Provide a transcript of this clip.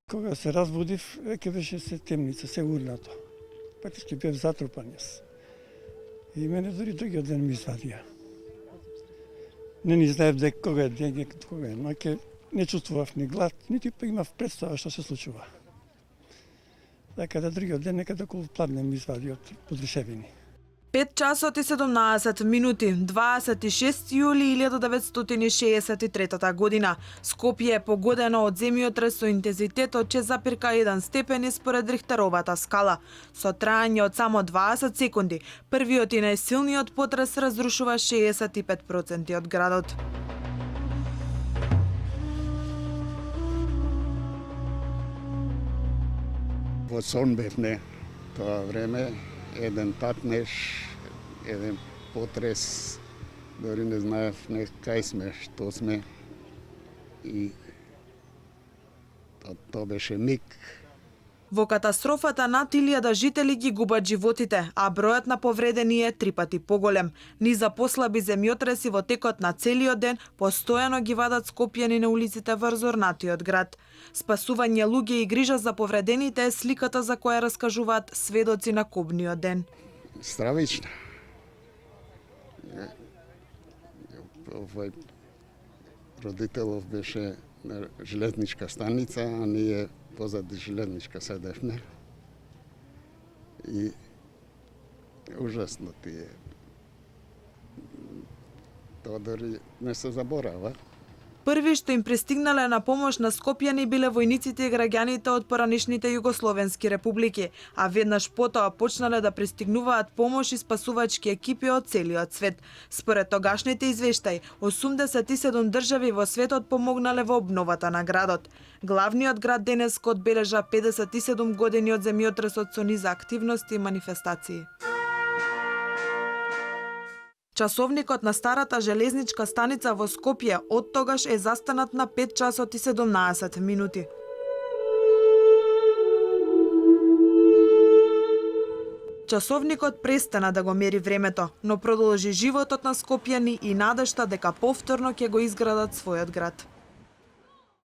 Кога се разбудив, веќе беше се темница, се урнато. Практички бев затрупан јас. И мене дори другиот ден ми извадија. Не ни знаев дека кога е ден, кога е ноќе, не чувствував ни глад, нити па имав представа што се случува. Така да другиот ден некаде околу пладне ми извади од подрушевини. 5 часот и 17 минути, 26 јули 1963 година. Скопје е погодено од земјотрес со интензитет од 6,1 степени според Рихтеровата скала. Со трајање од само 20 секунди, првиот и најсилниот потрес разрушува 65% од градот. Во сон бевме тоа време, еден татнеш, еден потрес, дори не знаев кај сме, што сме. И тоа беше миг. Во катастрофата над 1000 жители ги губат животите, а бројот на повредени е 3 пати поголем. Низа послаби земјотреси во текот на целиот ден постојано ги вадат скопјани на улиците врз орнатиот град. Спасување луѓе и грижа за повредените е сликата за која раскажуваат сведоци на кобниот ден. Стравична. Овој родителов беше на железничка станица, а ние позади железничка седевме. И ужасно ти е. Тоа дори не се заборава. Први што им пристигнале на помош на скопјани биле војниците и граѓаните од поранешните југословенски републики, а веднаш потоа почнале да пристигнуваат помош и спасувачки екипи од целиот свет. Според тогашните извештаи, 87 држави во светот помогнале во обновата на градот. Главниот град денеска одбележа 57 години од земјотресот со низа активности и манифестации. Часовникот на старата железничка станица во Скопје од тогаш е застанат на 5 часот и 17 минути. Часовникот престана да го мери времето, но продолжи животот на скопјани и надежта дека повторно ќе го изградат својот град.